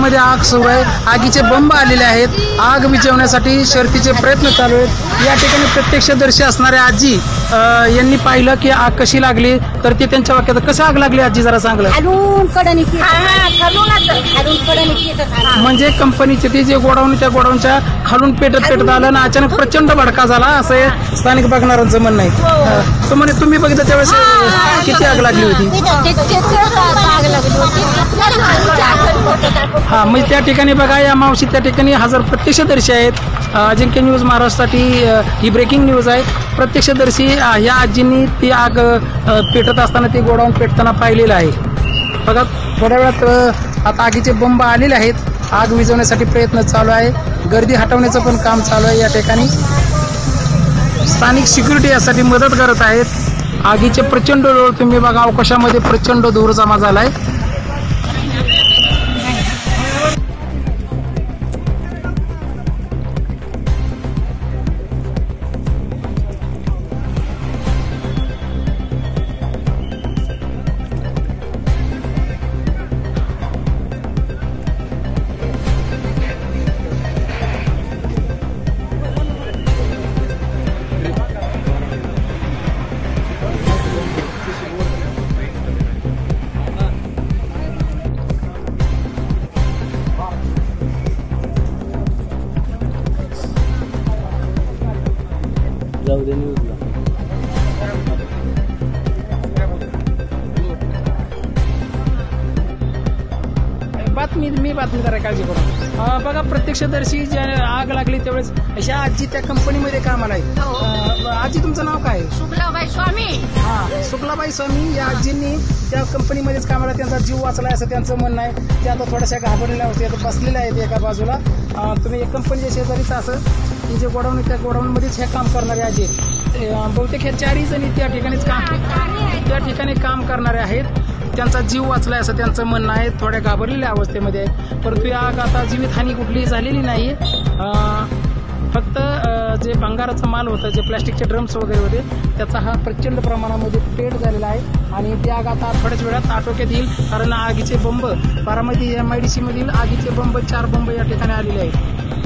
कंपनीमध्ये आग सुरू आहे, आगीचे बंब आलेले आहेत, आग विझवण्यासाठी शर्थीचे प्रयत्न चालू आहेत। या ठिकाणी प्रत्यक्षदर्शी असणाऱ्या आजी यांनी पाहिलं की आग कशी लागली, तर ते त्यांच्या वाक्यात कसं आग लागली आजी जरा सांगलं। म्हणजे कंपनीचे ते जे गोडाऊन त्या गोडाऊनच्या खालून पेटत आलं ना अचानक प्रचंड भडका झाला असं स्थानिक बघणाऱ्यांचं म्हणणं आहे। तो म्हणे तुम्ही बघितलं त्यावेळेस किती आग लागली होती? हा म्हणजे त्या ठिकाणी बघा या मावशी त्या ठिकाणी हजर प्रत्यक्षदर्शी आहेत। अजिंक्य न्यूज महाराष्ट्रासाठी ही ब्रेकिंग न्यूज आहे। प्रत्यक्षदर्शी या आजींनी ती आग पेटत असताना ती गोडाऊन पेटताना पाहिलेलं आहे। बघा थोड्या वेळात आता आगीचे बंब आलेले आहेत, आग विझवण्यासाठी प्रयत्न चालू आहे, गर्दी हटवण्याचं पण काम चालू आहे। या ठिकाणी स्थानिक सिक्युरिटी यासाठी मदत करत आहेत। आगीचे प्रचंड लोळ तुम्ही बघा, अवकाशामध्ये प्रचंड धूर जमा झालाय। मी बातमीदार आहे, काळजी करू। बघा प्रत्यक्षदर्शी ज्या आग लागली त्यावेळेस अशा आजी त्या कंपनीमध्ये कामाला आहे। आजी तुमचं नाव काय? शुक्लाबाई स्वामी। हा शुक्लाबाई स्वामी या आजींनी त्या कंपनीमध्येच कामाला, त्यांचा जीव वाचलाय असं त्यांचं म्हणणं आहे। ते आता थोड्याशा घाबरलेल्या अवस्थेत बसलेल्या आहेत एका बाजूला। तुम्ही एक कंपनीच्या शेजारीच असं की जे गोडाऊन त्या गोडाऊनमध्येच हे काम करणारे आजी बहुतेक हे 4 जणी त्या ठिकाणी काम करणारे आहेत। त्यांचा जीव वाचलाय असं त्यांचं म्हणणं आहे। थोड्या घाबरलेल्या अवस्थेमध्ये आहे, परंतु या आग आता जीवितहानी कुठलीही झालेली नाही। फक्त जे भंगाराचा माल होता, जे प्लॅस्टिकचे ड्रम्स वगैरे होते, त्याचा हा प्रचंड प्रमाणामध्ये पेट झालेला आहे आणि ती आग आता थोड्याच वेळात आटोक्यात येईल। कारण आगीचे बंब बारामती MIDC मधील आगीचे बंब 4 बंब या ठिकाणी आलेले आहेत।